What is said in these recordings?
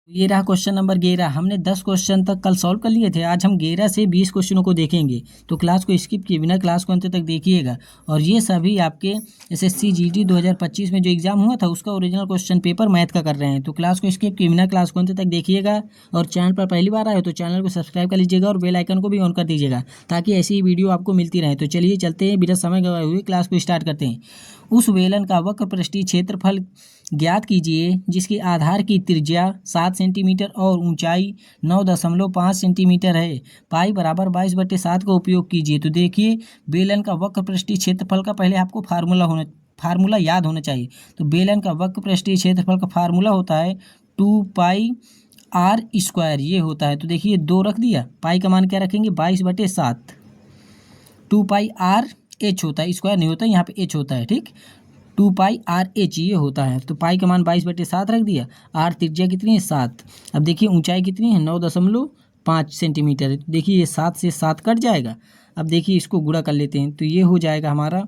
ये रहा question number 11। हमने 10 क्वेश्चन तक कल सॉल्व कर लिए थे। आज हम 11 से 20 क्वेश्चनों को देखेंगे, तो क्लास को स्किप किए बिना क्लास को अंत तक देखिएगा। और ये सभी आपके एसएससी जीडी 2025 में जो एग्जाम हुआ था उसका ओरिजिनल क्वेश्चन पेपर मैथ का कर रहे हैं। तो क्लास को स्किप किए बिना क्लास को अंत तक देखिएगा। और चैनल पर पहली बार आए तो चैनल को सब्सक्राइब कर लीजिएगा और बेल आइकन को भी ऑन कर दीजिएगा, ताकि ऐसी ही वीडियो आपको मिलती रहे। तो चलिए चलते हैं, बिना समय गवाए हुए क्लास को स्टार्ट करते हैं। उस बेलन का वक्र पृष्ठीय क्षेत्रफल ज्ञात कीजिए जिसकी आधार की त्रिज्या 7 सेंटीमीटर और ऊंचाई 9.5 सेंटीमीटर है। पाई बराबर 22/7 का उपयोग कीजिए। तो देखिए, बेलन का वक्र पृष्ठीय क्षेत्रफल का पहले आपको फार्मूला याद होना चाहिए। तो बेलन का वक्र पृष्ठीय क्षेत्रफल का फार्मूला होता है 2πr²। ये होता है। तो देखिए 2 रख दिया, पाई का मान क्या रखेंगे 22/7। 2πr(h) होता है, स्क्वायर नहीं होता, यहाँ पे h होता है, ठीक। 2πr(h) ये होता है। तो पाई का मान 22/7 रख दिया। आर त्रिज्या कितनी है 7। अब देखिए ऊंचाई कितनी है 9.5 सेंटीमीटर है। तो देखिए ये 7 से 7 कट जाएगा। अब देखिए इसको गुणा कर लेते हैं, तो ये हो जाएगा हमारा,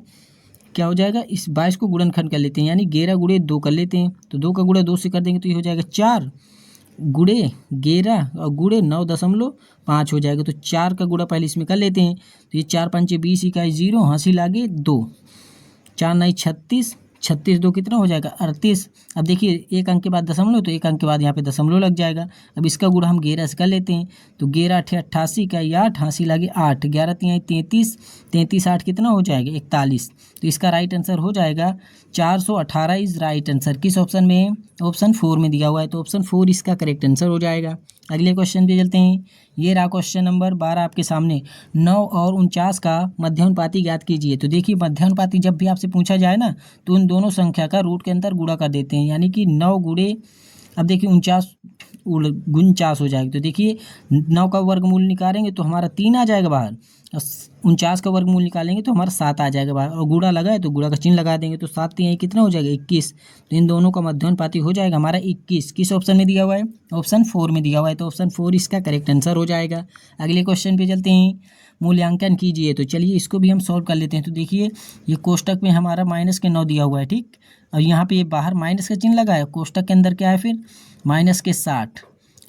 क्या हो जाएगा, इस 22 को गुणनखंड कर लेते हैं, यानी 11 गुणे 2 कर लेते हैं। तो 2 का गुणा 2 से कर देंगे तो ये हो जाएगा 4 गुणे 11 और गुणे 9.5 हो जाएगा। तो 4 का गुणा पहले इसमें कर लेते हैं। तो ये 4 पंचे 20, इकाई 0, हासिल आगे 2, 4 9 36, 36 2 कितना हो जाएगा 38। अब देखिए एक अंक के बाद दशमलव, तो एक अंक के बाद यहाँ पे दशमलव लग जाएगा। अब इसका गुणा हम 11 से कर लेते हैं। तो 11 8 88, का 8, हासिल लगे 8, 11 3 33, 33 8 कितना हो जाएगा 41। तो इसका राइट आंसर हो जाएगा 418 इज राइट आंसर। किस ऑप्शन में है? ऑप्शन 4 में दिया हुआ है। तो ऑप्शन 4 इसका करेक्ट आंसर हो जाएगा। अगले क्वेश्चन पे चलते हैं। ये रहा क्वेश्चन नंबर 12 आपके सामने। 9 और 49 का मध्यानुपाती ज्ञात कीजिए। तो देखिए मध्यानुपाती जब भी आपसे पूछा जाए ना, तो उन दोनों संख्या का रूट के अंदर गुणा कर देते हैं, यानी कि 9 गुणे, अब देखिए 49 हो जाएगा। तो देखिए 9 का वर्गमूल निकालेंगे तो हमारा 3 आ जाएगा बाहर, और 49 का वर्गमूल निकालेंगे तो हमारा 7 आ जाएगा बाहर, और गुणा लगा है तो गुणा का चिन्ह लगा देंगे। तो 7 3 कितना हो जाएगा 21। तो इन दोनों का मध्यानुपाती हो जाएगा हमारा 21। किस ऑप्शन में दिया हुआ है? ऑप्शन 4 में दिया हुआ है। तो ऑप्शन 4 इसका करेक्ट आंसर हो जाएगा। अगले क्वेश्चन पे चलते हैं। मूल्यांकन कीजिए। तो चलिए इसको भी हम सॉल्व कर लेते हैं। तो देखिए ये कोष्टक में हमारा -9 दिया हुआ है, ठीक। और यहाँ पे ये बाहर माइनस का चिन्ह लगा है, कोष्टक के अंदर क्या है फिर -60।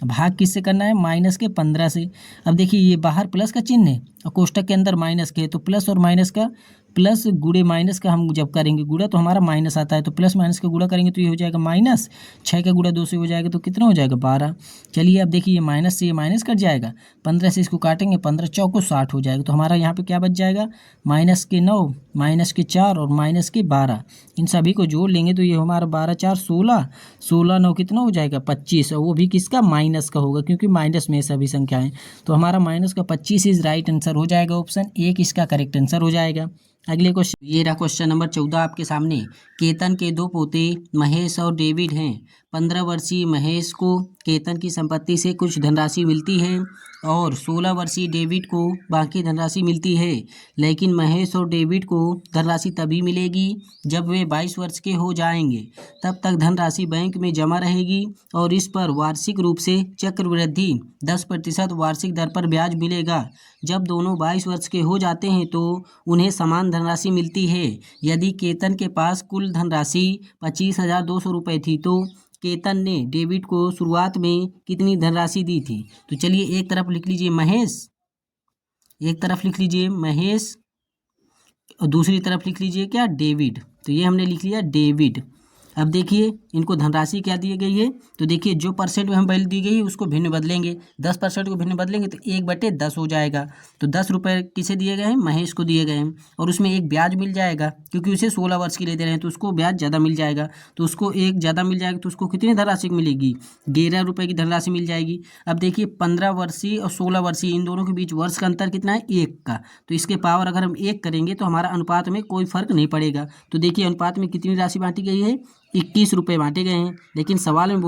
भाग किससे करना है? -15 से। अब देखिए ये बाहर प्लस का चिन्ह है और कोष्टक के अंदर माइनस के है, तो प्लस और माइनस का, प्लस गुणे माइनस का हम जब करेंगे गुणा तो हमारा माइनस आता है। तो प्लस माइनस का गुणा करेंगे तो ये हो जाएगा माइनस, 6 का गुणा 2 से हो जाएगा तो कितना हो जाएगा 12। चलिए अब देखिए ये माइनस से ये माइनस कट जाएगा, 15 से इसको काटेंगे, 15 चौको 60 हो जाएगा। तो हमारा यहाँ पे क्या बच जाएगा? -9, -4 और -12। इन सभी को जोड़ लेंगे तो ये हमारा 12 4 16, 16 9 कितना हो जाएगा 25, और वो भी किसका? माइनस का होगा, क्योंकि माइनस में सभी संख्याएं। तो हमारा -25 इज राइट आंसर हो जाएगा। ऑप्शन 1 इसका करेक्ट आंसर हो जाएगा। अगले क्वेश्चन, ये रहा क्वेश्चन नंबर 14 आपके सामने। केतन के 2 पोते महेश और डेविड हैं। 15 वर्षीय महेश को केतन की संपत्ति से कुछ धनराशि मिलती है और 16 वर्षीय डेविड को बाकी धनराशि मिलती है। लेकिन महेश और डेविड को धनराशि तभी मिलेगी जब वे 22 वर्ष के हो जाएंगे। तब तक धनराशि बैंक में जमा रहेगी और इस पर वार्षिक रूप से चक्रवृद्धि 10% वार्षिक दर पर ब्याज मिलेगा। जब दोनों 22 वर्ष के हो जाते हैं तो उन्हें समान धनराशि मिलती है। यदि केतन के पास कुल धनराशि 25,200 रुपये थी तो केतन ने डेविड को शुरुआत में कितनी धनराशि दी थी? तो चलिए एक तरफ लिख लीजिए महेश, एक तरफ लिख लीजिए महेश और दूसरी तरफ लिख लीजिए क्या? डेविड। तो ये हमने लिख लिया डेविड। अब देखिए इनको धनराशि क्या दी गई है? तो देखिए जो परसेंट में हम वैल्यू दी गई है उसको भिन्न बदलेंगे, 10% को भिन्न बदलेंगे तो 1/10 हो जाएगा। तो 10 रुपये किसे दिए गए हैं? महेश को दिए गए हैं। और उसमें एक ब्याज मिल जाएगा क्योंकि उसे 16 वर्ष के लिए दे रहे हैं, तो उसको ब्याज ज़्यादा मिल जाएगा। तो उसको एक ज़्यादा मिल जाएगा, तो उसको कितनी धनराशि मिलेगी? 11 रुपये की धनराशि मिल जाएगी। अब देखिए 15 वर्षीय और 16 वर्षीय इन दोनों के बीच वर्ष का अंतर कितना है? 1 का। तो इसके पावर अगर हम 1 करेंगे तो हमारा अनुपात में कोई फर्क नहीं पड़ेगा। तो देखिए अनुपात में कितनी राशि बांटी गई है? 21 रुपये बांटे गए हैं। लेकिन सवाल में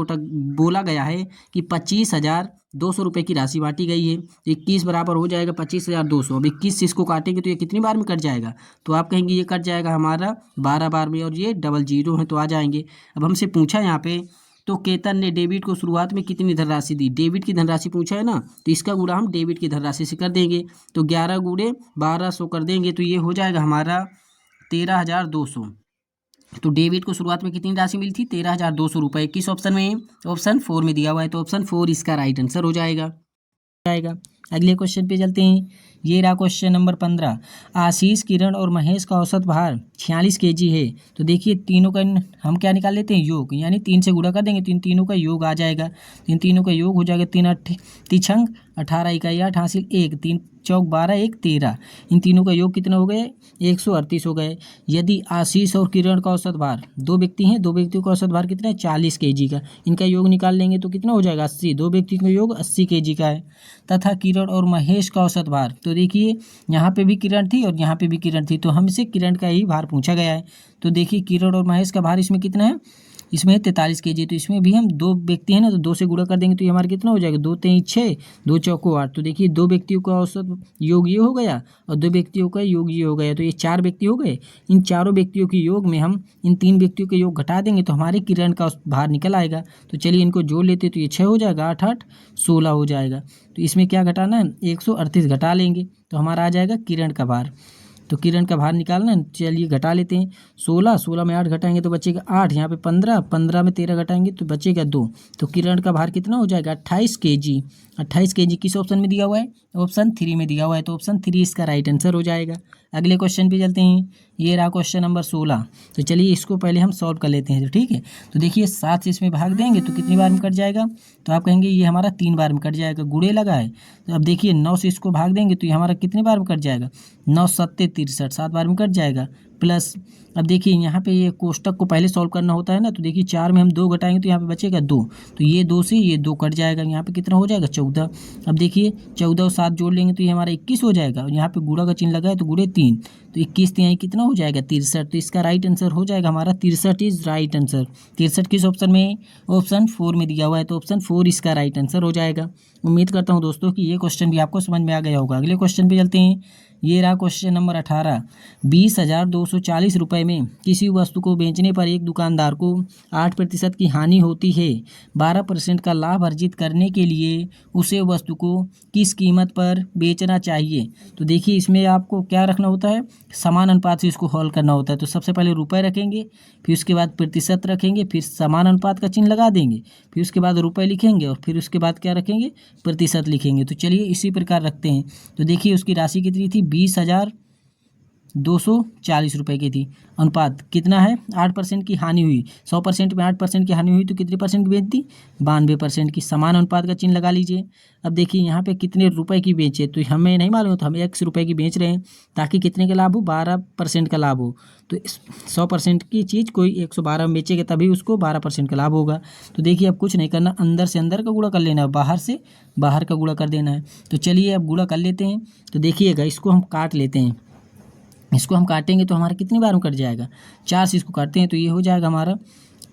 बोला गया है कि 25,200 रुपये की राशि बांटी गई है। 21 बराबर हो जाएगा 25,200। अब 21 से इसको काटेंगे तो ये कितनी बार में कट जाएगा? तो आप कहेंगे ये कट जाएगा हमारा 12 बार में, और ये डबल जीरो है तो आ जाएंगे। अब हमसे पूछा यहाँ पे, तो केतन ने डेविड को शुरुआत में कितनी धनराशि दी? डेविड की धनराशि पूछा है ना, तो इसका गुणा हम डेविड की धनराशि से कर देंगे। तो 11 गुणे 1200 कर देंगे तो ये हो जाएगा हमारा 13,200। तो डेबिट को शुरुआत में कितनी राशि मिली थी? 13,200 रुपये। किस ऑप्शन में? ऑप्शन 4 में दिया हुआ है, तो ऑप्शन 4 इसका राइट आंसर हो जाएगा। अगले क्वेश्चन पे चलते हैं। ये रहा क्वेश्चन नंबर 15। आशीष, किरण और महेश का औसत भार 46 kg है। तो देखिए तीनों का हम क्या निकाल लेते हैं? योग, यानी 3 से गुणा कर देंगे तो इन तीनों का योग आ जाएगा। इन तीनों का योग हो जाएगा 3 तिछंग 18 इकाई 8 हासिल 1, 3 चौक 12 1 13। इन तीनों का योग कितना हो गए? 138 हो गए। यदि आशीष और किरण का औसत भार, दो व्यक्ति हैं, दो व्यक्तियों का औसत भार कितना है? 40 kg का। इनका योग निकाल लेंगे तो कितना हो जाएगा? 80। दो व्यक्ति का योग 80 kg का है। तथा किरण और महेश का औसत भार, तो देखिए यहाँ पे भी किरण थी और यहाँ पे भी किरण थी, तो हमसे किरण का ही भार पूछा गया है। तो देखिए किरण और महेश का भार इसमें कितना है? इसमें 43 kg। तो इसमें भी हम दो व्यक्ति हैं ना, तो 2 से गुणा कर देंगे तो ये हमारा कितना हो जाएगा? 2 3 6, 2 चौको 8। तो देखिए दो व्यक्तियों का औसत योग ये हो गया और दो व्यक्तियों का योग ये हो गया, तो ये 4 व्यक्ति हो गए। इन चारों व्यक्तियों के योग में हम इन 3 व्यक्तियों के योग घटा देंगे तो हमारे किरण का भार निकल आएगा। तो चलिए इनको जोड़ लेते तो ये 6 हो जाएगा, 8 8 16 हो जाएगा। तो इसमें क्या घटाना है? 138 घटा लेंगे तो हमारा आ जाएगा किरण का भार। तो किरण का भार निकालना है, चलिए घटा लेते हैं। 16 में 8 घटाएंगे तो बचेगा 8, यहाँ पे 15 में 13 घटाएंगे तो बचेगा 2। तो किरण का भार कितना हो जाएगा? 28 kg। 28 kg किस ऑप्शन में दिया हुआ है? ऑप्शन 3 में दिया हुआ है, तो ऑप्शन 3 इसका राइट आंसर हो जाएगा। अगले क्वेश्चन पे चलते हैं। ये रहा क्वेश्चन नंबर 16। तो चलिए इसको पहले हम सॉल्व कर लेते हैं, तो ठीक है। तो देखिए 7 से इसमें भाग देंगे तो कितनी बार में कट जाएगा? तो आप कहेंगे ये हमारा 3 बार में कट जाएगा, गुणे लगा है। तो अब देखिए 9 से इसको भाग देंगे तो ये हमारा कितनी बार में कट जाएगा? 9 7 63, 7 बार में कट जाएगा। प्लस अब देखिए यहाँ पे ये कोष्टक को पहले सॉल्व करना होता है ना, तो देखिए 4 में हम 2 घटाएंगे तो यहाँ पे बचेगा 2। तो ये 2 से ये 2 कट जाएगा, यहाँ पे कितना हो जाएगा? 14। अब देखिए 14 और 7 जोड़ लेंगे तो ये हमारा 21 हो जाएगा, और यहाँ पे गुणा का चिन्ह लगा है तो गुणे 3, तो 21 यहाँ कितना हो जाएगा? 63। तो इसका राइट आंसर हो जाएगा हमारा 63 इज राइट आंसर। 63 किस ऑप्शन में? ऑप्शन 4 में दिया हुआ है, तो ऑप्शन 4 इसका राइट आंसर हो जाएगा। उम्मीद करता हूँ दोस्तों कि ये क्वेश्चन भी आपको समझ में आ गया होगा। अगले क्वेश्चन पे चलते हैं। ये रहा क्वेश्चन नंबर 18। 20,240 रुपये में किसी वस्तु को बेचने पर एक दुकानदार को 8% की हानि होती है। 12% का लाभ अर्जित करने के लिए उसे वस्तु को किस कीमत पर बेचना चाहिए? तो देखिए इसमें आपको क्या रखना होता है? समान अनुपात से इसको हल करना होता है। तो सबसे पहले रुपए रखेंगे, फिर उसके बाद प्रतिशत रखेंगे, फिर समान अनुपात का चिन्ह लगा देंगे, फिर उसके बाद रुपए लिखेंगे और फिर उसके बाद क्या रखेंगे? प्रतिशत लिखेंगे। तो चलिए इसी प्रकार रखते हैं। तो देखिए उसकी राशि कितनी थी? 20,240 रुपये की थी। अनुपात कितना है? 8% की हानि हुई। 100% में 8% की हानि हुई तो कितने परसेंट की बेचती? 92% की। समान अनुपात का चिन्ह लगा लीजिए। अब देखिए यहाँ पे कितने रुपए की बेचे, तो हमें नहीं मालूम, तो हम 100 रुपये की बेच रहे हैं ताकि कितने का लाभ हो? 12% का लाभ हो। तो 100% की चीज़ कोई 112 में बेचेगा तभी उसको 12% का लाभ होगा। तो देखिए अब कुछ नहीं करना, अंदर से अंदर का गुणा कर लेना है, बाहर से बाहर का गुणा कर देना है। तो चलिए अब गुणा कर लेते हैं। तो देखिएगा इसको हम काट लेते हैं। इसको हम काटेंगे तो हमारा कितनी बार में कट जाएगा? 4 से इसको काटते हैं तो ये हो जाएगा हमारा,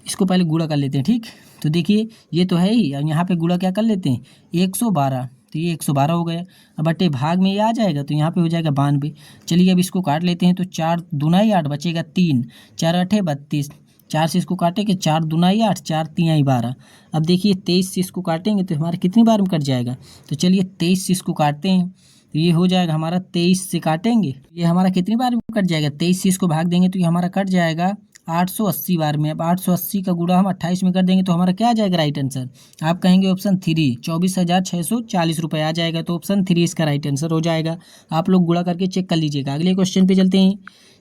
इसको पहले गुणा कर लेते हैं, ठीक। तो देखिए ये तो है ही, अब यहाँ पे गुणा क्या कर लेते हैं? 112, तो ये 112 हो गया। अब बटे भाग में ये आ जाएगा तो यहाँ पे हो जाएगा 92। चलिए अब इसको काट लेते हैं। तो 4 दूनाई 8 बचेगा 3, 4 8 32। 4 से इसको काटेंगे, 4 दूनाई 8, 4 3 12। अब देखिए 23 से इसको काटेंगे तो हमारा कितनी बार में कट जाएगा? तो चलिए 23 से इसको काटते हैं तो ये हो जाएगा हमारा 23 से काटेंगे, ये हमारा कितनी बार में कट जाएगा? 23 से इसको भाग देंगे तो ये हमारा कट जाएगा 880 बार में। अब 880 का गुणा हम 28 में कर देंगे तो हमारा क्या आ जाएगा राइट आंसर? आप कहेंगे ऑप्शन 3, 24,640 रुपये आ जाएगा, तो ऑप्शन 3 इसका राइट आंसर हो जाएगा। आप लोग गुणा करके चेक कर लीजिएगा। अगले क्वेश्चन पे चलते हैं।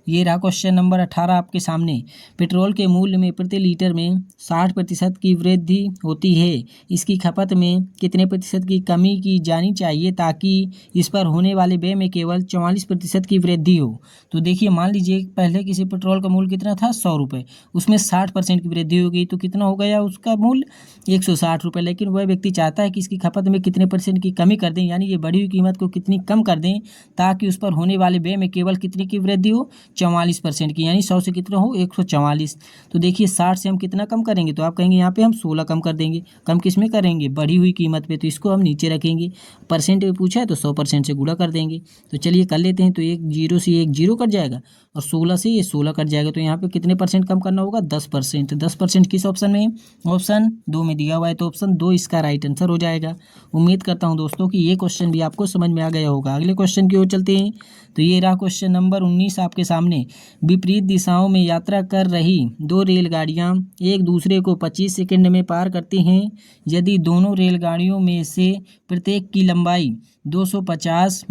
ये रहा क्वेश्चन नंबर 18 आपके सामने। पेट्रोल के मूल्य में प्रति लीटर में 60% की वृद्धि होती है, इसकी खपत में कितने प्रतिशत की कमी की जानी चाहिए ताकि इस पर होने वाले व्यय में केवल 44% की वृद्धि हो? तो देखिए मान लीजिए पहले किसी पेट्रोल का मूल्य कितना था? 100 रुपये, उसमें 60% की वृद्धि हो गई तो कितना हो गया उसका मूल्य? 160 रुपये। लेकिन वह व्यक्ति चाहता है कि इसकी खपत में कितने % की कमी कर दें, यानी ये बढ़ी हुई कीमत को कितनी कम कर दें ताकि उस पर होने वाले व्यय में केवल कितनी की वृद्धि हो? 44% की, यानी 100 से कितना हो? 144। तो देखिए 60 से हम कितना कम करेंगे? तो आप कहेंगे यहाँ पे हम 16 कम कर देंगे। कम किस में करेंगे? बढ़ी हुई कीमत पे, तो इसको हम नीचे रखेंगे। परसेंट में पूछा है तो 100% से गुणा कर देंगे। तो चलिए कर लेते हैं। तो एक 0 से एक 0 कट जाएगा और 16 से ये 16 कट जाएगा, तो यहाँ पे कितने % कम करना होगा? 10%। 10% किस ऑप्शन में? ऑप्शन 2 में दिया हुआ है, तो ऑप्शन 2 इसका राइट आंसर हो जाएगा। उम्मीद करता हूँ दोस्तों कि ये क्वेश्चन भी आपको समझ में आ गया होगा। अगले क्वेश्चन की ओर चलते हैं। तो ये रहा क्वेश्चन नंबर 19 आपके सामने। सामने विपरीत दिशाओं में यात्रा कर रही दो रेलगाड़ियां एक दूसरे को 25 सेकंड में पार करती हैं। यदि दोनों रेलगाड़ियों में से प्रत्येक की लंबाई 250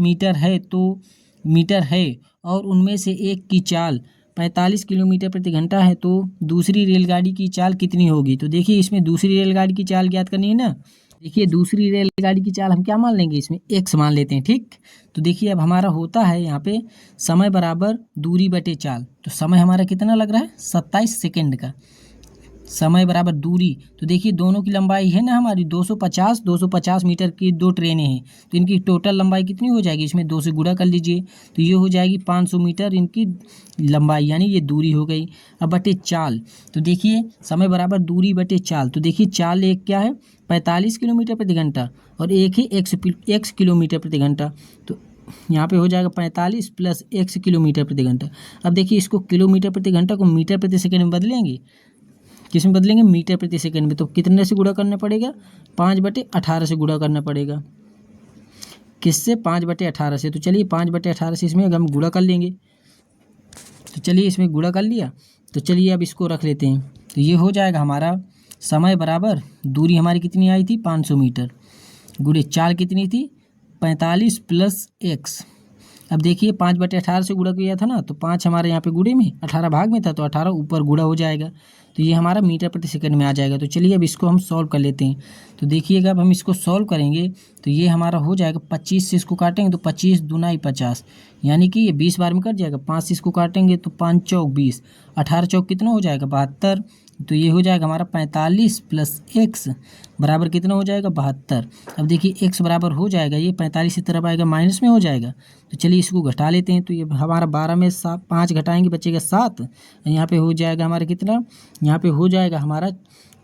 मीटर है और उनमें से एक की चाल 45 किलोमीटर प्रति घंटा है, तो दूसरी रेलगाड़ी की चाल कितनी होगी। तो देखिए इसमें दूसरी रेलगाड़ी की चाल ज्ञात करनी है ना। देखिए दूसरी रेलगाड़ी की चाल हम क्या मान लेंगे, इसमें x मान लेते हैं, ठीक। तो देखिए अब हमारा होता है यहाँ पे समय बराबर दूरी बटे चाल। तो समय हमारा कितना लग रहा है 27 सेकंड का, समय बराबर दूरी। तो देखिए दोनों की लंबाई है ना हमारी 250 मीटर की दो ट्रेनें हैं, तो इनकी टोटल लंबाई कितनी हो जाएगी, इसमें 2 से गुणा कर लीजिए तो ये हो जाएगी 500 मीटर इनकी लंबाई, यानी ये दूरी हो गई। अब बटे चाल, तो देखिए समय बराबर दूरी बटे चाल। तो देखिए चाल एक क्या है 45 किलोमीटर प्रति घंटा और एक ही x किलोमीटर प्रति घंटा। तो यहाँ पे हो जाएगा 45 प्लस x किलोमीटर प्रति घंटा। अब देखिए इसको किलोमीटर प्रति घंटा को मीटर प्रति सेकंड में बदलेंगे, किस में बदलेंगे, मीटर प्रति सेकंड में। तो कितने से गुणा करना पड़ेगा, 5/18 से गुणा करना पड़ेगा। किससे, 5/18 से। तो चलिए 5/18 से इसमें हम गुणा कर लेंगे। तो चलिए इसमें गुणा कर लिया, तो चलिए अब इसको रख लेते हैं। तो ये हो जाएगा हमारा समय बराबर दूरी हमारी कितनी आई थी 500 मीटर गुणे चाल कितनी थी 45 प्लस x। अब देखिए 5/18 से गुणा किया था ना, तो 5 हमारे यहाँ पे गुणे में 18 भाग में था, तो 18 ऊपर गुणा हो जाएगा, तो ये हमारा मीटर प्रति सेकंड में आ जाएगा। तो चलिए अब इसको हम सॉल्व कर लेते हैं। तो देखिएगा अब हम इसको सॉल्व करेंगे तो ये हमारा हो जाएगा 25 से इसको काटेंगे तो 25 दूना 50, यानी कि ये 20 बार में कट जाएगा। 5 से इसको काटेंगे तो 5 चौक 20, 18 चौक कितना हो जाएगा 72। तो ये हो जाएगा हमारा 45 प्लस x बराबर कितना हो जाएगा 72। अब देखिए x बराबर हो जाएगा, ये 45 की तरफ आएगा माइनस में हो जाएगा। तो चलिए इसको घटा लेते हैं। तो ये हमारा 12 में 5 घटाएंगे बचेगा 7, यहाँ पे हो जाएगा हमारा कितना, यहाँ पे हो जाएगा हमारा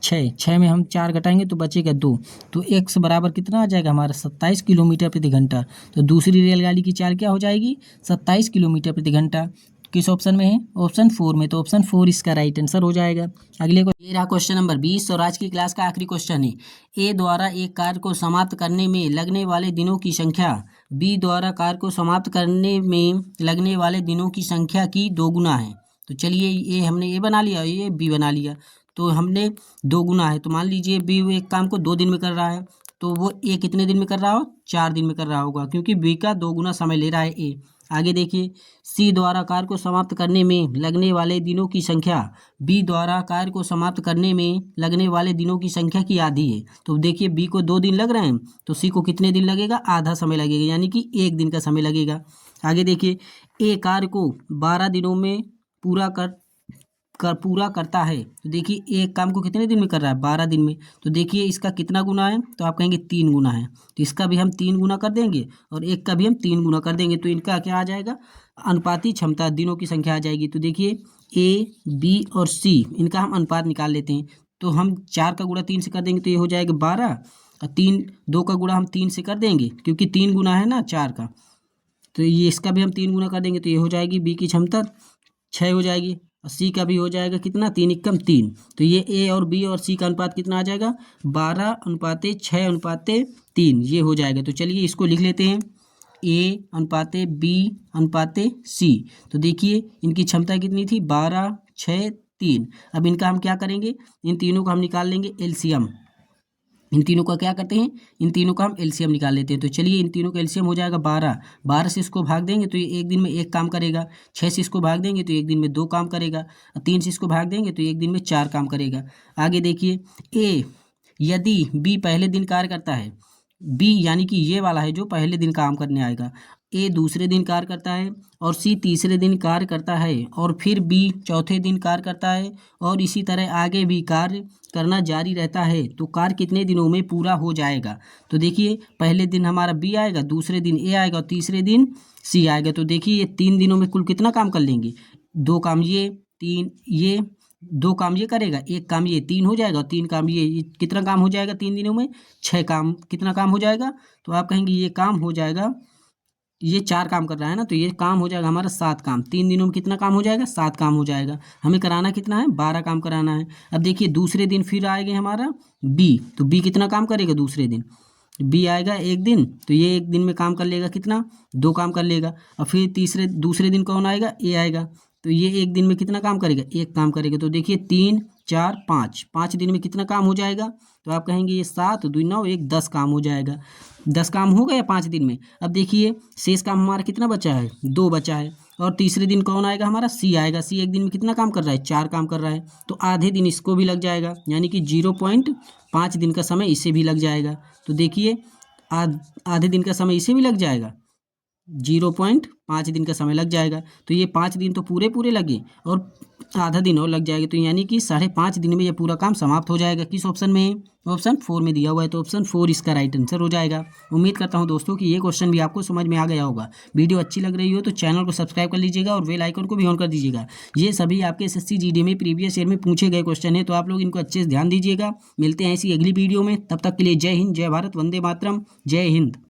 6 में हम 4 घटाएंगे तो बचेगा 2। तो x बराबर कितना आ जाएगा हमारा 27 किलोमीटर प्रति घंटा। तो दूसरी रेलगाड़ी की चाल क्या हो जाएगी 27 किलोमीटर प्रति घंटा। किस ऑप्शन में है, ऑप्शन 4 में। तो ऑप्शन 4 इसका राइट आंसर हो जाएगा। अगले को ये रहा क्वेश्चन नंबर 20 और आज की क्लास का आखिरी क्वेश्चन है। ए द्वारा एक कार्य को समाप्त करने में लगने वाले दिनों की संख्या बी द्वारा कार्य को समाप्त करने में लगने वाले दिनों की संख्या की 2 गुना है। तो चलिए ये हमने ए बना लिया, ये बी बना लिया, तो हमने 2 गुना है। तो मान लीजिए बी एक काम को 2 दिन में कर रहा है, तो वो ए कितने दिन में कर रहा हो 4 दिन में कर रहा होगा, क्योंकि बी का 2 गुना समय ले रहा है ए। आगे देखिए सी द्वारा कार्य को समाप्त करने में लगने वाले दिनों की संख्या बी द्वारा कार्य को समाप्त करने में लगने वाले दिनों की संख्या की आधी है। तो देखिए बी को 2 दिन लग रहे हैं, तो सी को कितने दिन लगेगा, आधा समय लगेगा, यानी कि 1 दिन का समय लगेगा। आगे देखिए ए कार्य को 12 दिनों में पूरा करता है। तो देखिए एक काम को कितने दिन में कर रहा है 12 दिन में। तो देखिए इसका कितना गुना है, तो आप कहेंगे 3 गुना है, तो इसका भी हम 3 गुना कर देंगे और एक का भी हम 3 गुना कर देंगे। तो इनका क्या आ जाएगा, अनुपाती क्षमता दिनों की संख्या आ जाएगी। तो देखिए ए बी और सी इनका हम अनुपात निकाल लेते हैं। तो हम 4 का गुणा 3 से कर देंगे तो ये हो जाएगा 12 और 2 का गुणा हम 3 से कर देंगे, क्योंकि 3 गुना है ना 4 का। तो ये इसका भी हम 3 गुना कर देंगे तो ये हो जाएगी बी की क्षमता 6 हो जाएगी और सी का भी हो जाएगा कितना 3 एकम 3। तो ये ए और बी और सी का अनुपात कितना आ जाएगा 12:6:3 ये हो जाएगा। तो चलिए इसको लिख लेते हैं ए अनुपाते बी अनुपाते सी। तो देखिए इनकी क्षमता कितनी थी 12:6:3। अब इनका हम क्या करेंगे, इन तीनों को हम निकाल लेंगे एलसीएम। इन तीनों का क्या करते हैं, इन तीनों का हम एलसीएम निकाल लेते हैं। तो चलिए इन तीनों का एलसीएम हो जाएगा 12 से इसको भाग देंगे तो ये एक दिन में 1 काम करेगा। 6 से इसको भाग देंगे तो एक दिन में 2 काम करेगा। 3 से इसको भाग देंगे तो एक दिन में 4 काम करेगा। आगे देखिए ए यदि बी पहले दिन कार्य करता है, बी यानी कि ये वाला है जो पहले दिन काम करने आएगा, ए दूसरे दिन कार्य करता है और सी तीसरे दिन कार्य करता है और फिर बी चौथे दिन कार्य करता है और इसी तरह आगे भी कार्य करना जारी रहता है, तो कार्य कितने दिनों में पूरा हो जाएगा। तो देखिए पहले दिन हमारा बी आएगा, दूसरे दिन ए आएगा और तीसरे दिन सी आएगा। तो देखिए ये 3 दिनों में कुल कितना काम कर लेंगे, 2 काम ये 3 ये 2 काम ये करेगा, 1 काम ये 3 हो जाएगा और 3 काम ये कितना काम हो जाएगा 3 दिनों में 6 काम। कितना काम हो जाएगा, तो आप कहेंगे ये काम हो जाएगा, ये 4 काम कर रहा है ना, तो ये काम हो जाएगा हमारा 7 काम। 3 दिनों में कितना काम हो जाएगा 7 काम हो जाएगा। हमें कराना कितना है 12 काम कराना है। अब देखिए दूसरे दिन फिर आएगा हमारा बी, तो बी कितना काम करेगा दूसरे दिन, बी आएगा एक दिन, तो ये एक दिन में काम कर लेगा कितना, 2 काम कर लेगा। और फिर दूसरे दिन कौन आएगा, ए आएगा, तो ये एक दिन में कितना काम करेगा, 1 काम करेगा। तो देखिए 3 4 5, 5 दिन में कितना काम हो जाएगा, तो आप कहेंगे ये 7 2 9 1 10 काम हो जाएगा। 10 काम हो गया 5 दिन में। अब देखिए शेष काम हमारा कितना बचा है, 2 बचा है। और तीसरे दिन कौन आएगा हमारा, सी आएगा। सी एक दिन में कितना काम कर रहा है, 4 काम कर रहा है, तो आधे दिन इसको भी लग जाएगा, यानी कि 0.5 दिन का समय इसे भी लग जाएगा। तो देखिए आधे दिन का समय इसे भी लग जाएगा, 0.5 दिन का समय लग जाएगा। तो ये 5 दिन तो पूरे पूरे लगे और आधा दिन और लग जाएगा, तो यानी कि 5.5 दिन में ये पूरा काम समाप्त हो जाएगा। किस ऑप्शन में, ऑप्शन 4 में दिया हुआ है, तो ऑप्शन 4 इसका राइट आंसर हो जाएगा। उम्मीद करता हूँ दोस्तों कि ये क्वेश्चन भी आपको समझ में आ गया होगा। वीडियो अच्छी लग रही हो तो चैनल को सब्सक्राइब कर लीजिएगा और बेल आइकन को भी ऑन कर दीजिएगा। ये सभी आपके एसएससी जीडी में प्रीवियस ईयर में पूछे गए क्वेश्चन है, तो आप लोग इनको अच्छे से ध्यान दीजिएगा। मिलते हैं ऐसी अगली वीडियो में, तब तक के लिए जय हिंद, जय भारत, वंदे मातरम, जय हिंद।